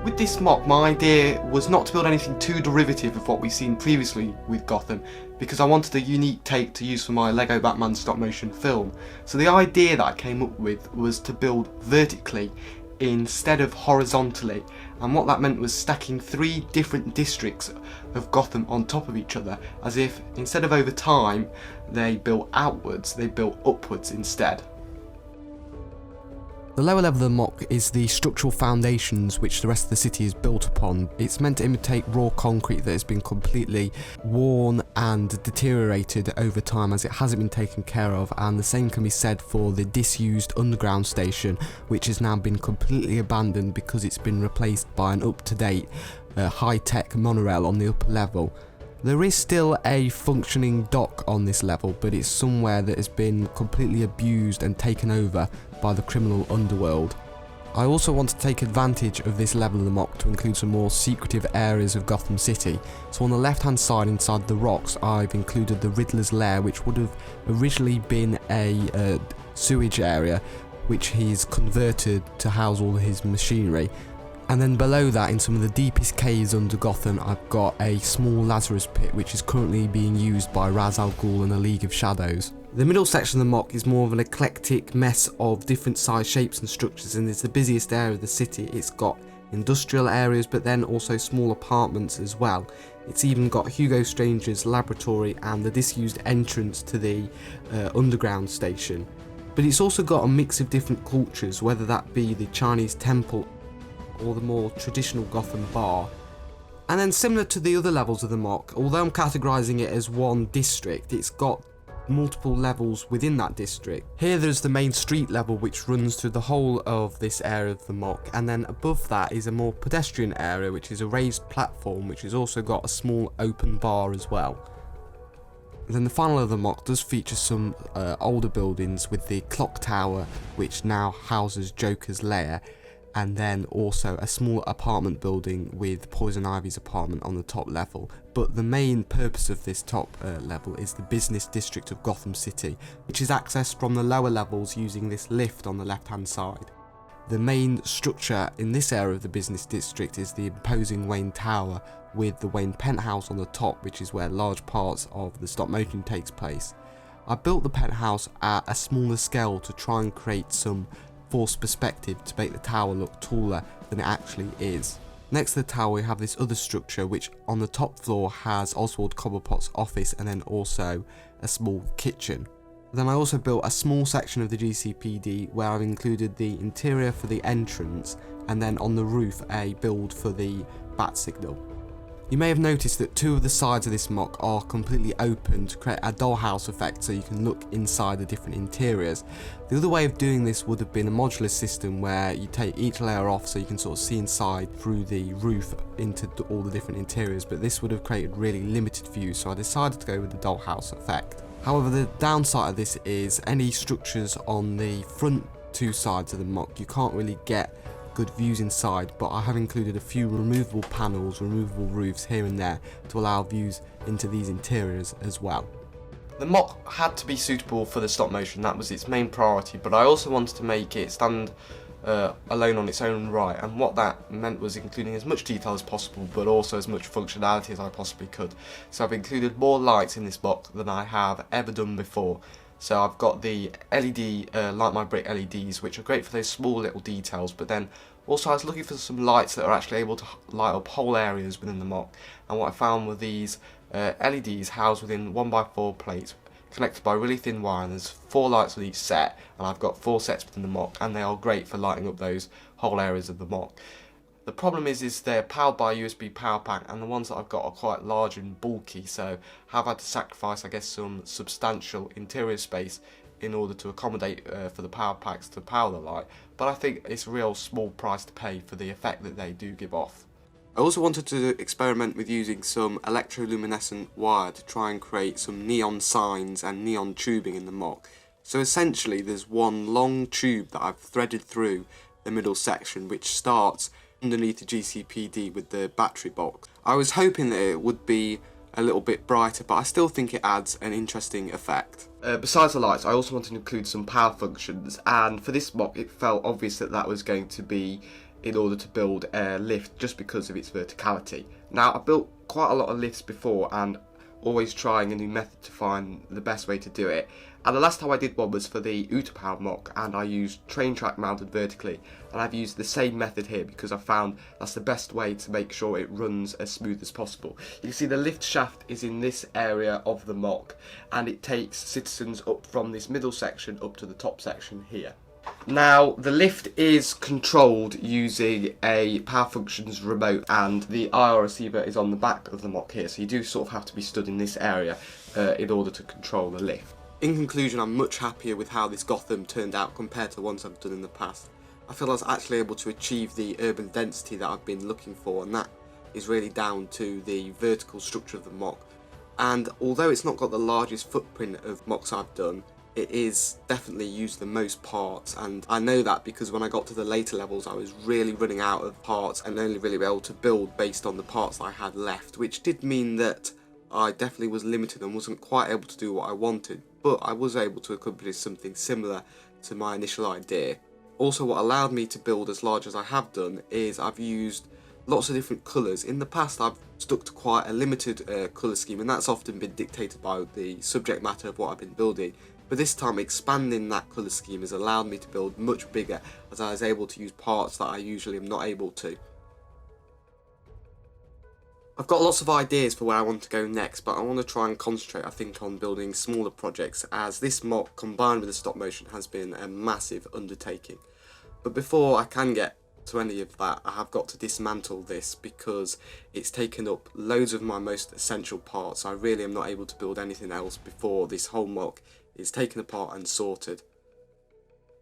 With this MOC, my idea was not to build anything too derivative of what we've seen previously with Gotham, because I wanted a unique take to use for my LEGO Batman stop motion film. So the idea that I came up with was to build vertically instead of horizontally, and what that meant was stacking 3 different districts of Gotham on top of each other, as if instead of over time they built outwards, they built upwards instead. The lower level of the MOC is the structural foundations which the rest of the city is built upon. It's meant to imitate raw concrete that has been completely worn and deteriorated over time as it hasn't been taken care of, and the same can be said for the disused underground station, which has now been completely abandoned because it's been replaced by an up-to-date high-tech monorail on the upper level. There is still a functioning dock on this level, but it's somewhere that has been completely abused and taken over by the criminal underworld. I also want to take advantage of this level of the MOC to include some more secretive areas of Gotham City. So on the left hand side inside the rocks I've included the Riddler's Lair, which would have originally been a sewage area which he's converted to house all his machinery. And then below that, in some of the deepest caves under Gotham, I've got a small Lazarus pit which is currently being used by Ra's al Ghul and a League of Shadows. The middle section of the MOC is more of an eclectic mess of different size shapes and structures, and it's the busiest area of the city. It's got industrial areas but then also small apartments as well. It's even got Hugo Stranger's laboratory and the disused entrance to the underground station. But it's also got a mix of different cultures, whether that be the Chinese temple or the more traditional Gotham bar. And then similar to the other levels of the MOC, although I'm categorising it as one district, it's got multiple levels within that district. Here there's the main street level which runs through the whole of this area of the MOC, and then above that is a more pedestrian area which is a raised platform which has also got a small open bar as well. Then the final of the MOC does feature some older buildings, with the clock tower which now houses Joker's lair, and then also a small apartment building with Poison Ivy's apartment on the top level. But the main purpose of this top level is the business district of Gotham City, which is accessed from the lower levels using this lift on the left hand side. The main structure in this area of the business district is the imposing Wayne Tower, with the Wayne Penthouse on the top, which is where large parts of the stop motion takes place. I built the penthouse at a smaller scale to try and create some forced perspective to make the tower look taller than it actually is. Next to the tower we have this other structure which on the top floor has Oswald Cobblepot's office and then also a small kitchen. Then I also built a small section of the GCPD where I've included the interior for the entrance, and then on the roof a build for the bat signal. You may have noticed that 2 of the sides of this MOC are completely open to create a dollhouse effect so you can look inside the different interiors. The other way of doing this would have been a modular system where you take each layer off so you can sort of see inside through the roof into all the different interiors, but this would have created really limited views, so I decided to go with the dollhouse effect. However, the downside of this is any structures on the front 2 sides of the MOC, you can't really get good views inside, but I have included a few removable panels, removable roofs here and there to allow views into these interiors as well. The MOC had to be suitable for the stop motion, that was its main priority, but I also wanted to make it stand alone on its own right, and what that meant was including as much detail as possible but also as much functionality as I possibly could. So I've included more lights in this MOC than I have ever done before. So I've got the LED, Light My Brick LEDs, which are great for those small little details, but then also I was looking for some lights that are actually able to light up whole areas within the MOC, and what I found were these LEDs housed within 1x4 plates connected by really thin wire, and there's 4 lights on each set, and I've got 4 sets within the MOC, and they are great for lighting up those whole areas of the MOC. The problem is they're powered by a USB power pack, and the ones that I've got are quite large and bulky, so I've had to sacrifice, I guess, some substantial interior space in order to accommodate for the power packs to power the light, but I think it's a real small price to pay for the effect that they do give off. I also wanted to experiment with using some electroluminescent wire to try and create some neon signs and neon tubing in the MOC. So essentially there's one long tube that I've threaded through the middle section which starts underneath the GCPD with the battery box. I was hoping that it would be a little bit brighter, but I still think it adds an interesting effect. Besides the lights, I also wanted to include some power functions, and for this MOC it felt obvious that that was going to be in order to build a lift just because of its verticality. Now, I built quite a lot of lifts before and always trying a new method to find the best way to do it, and the last time I did one was for the Power MOC, and I used train track mounted vertically, and I've used the same method here because I found that's the best way to make sure it runs as smooth as possible. You can see the lift shaft is in this area of the MOC, and it takes citizens up from this middle section up to the top section here. Now, the lift is controlled using a Power Functions remote, and the IR receiver is on the back of the MOC here, so you do sort of have to be stood in this area in order to control the lift. In conclusion, I'm much happier with how this Gotham turned out compared to ones I've done in the past. I feel I was actually able to achieve the urban density that I've been looking for, and that is really down to the vertical structure of the MOC. And although it's not got the largest footprint of MOCs I've done, it is definitely used the most parts, and I know that because when I got to the later levels I was really running out of parts and only really able to build based on the parts that I had left, which did mean that I definitely was limited and wasn't quite able to do what I wanted, but I was able to accomplish something similar to my initial idea. Also, what allowed me to build as large as I have done is I've used lots of different colours. In the past I've stuck to quite a limited colour scheme, and that's often been dictated by the subject matter of what I've been building. But this time expanding that colour scheme has allowed me to build much bigger, as I was able to use parts that I usually am not able to. I've got lots of ideas for where I want to go next, but I want to try and concentrate, I think, on building smaller projects, as this MOC combined with the stop motion has been a massive undertaking. But before I can get to any of that, I have got to dismantle this because it's taken up loads of my most essential parts. I really am not able to build anything else before this whole MOC is taken apart and sorted.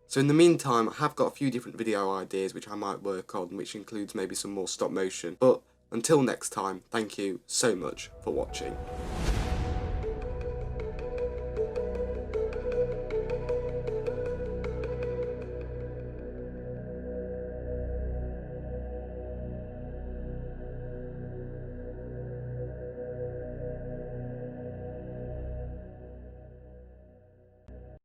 So in the meantime, I have got a few different video ideas which I might work on, which includes maybe some more stop motion. But until next time, thank you so much for watching.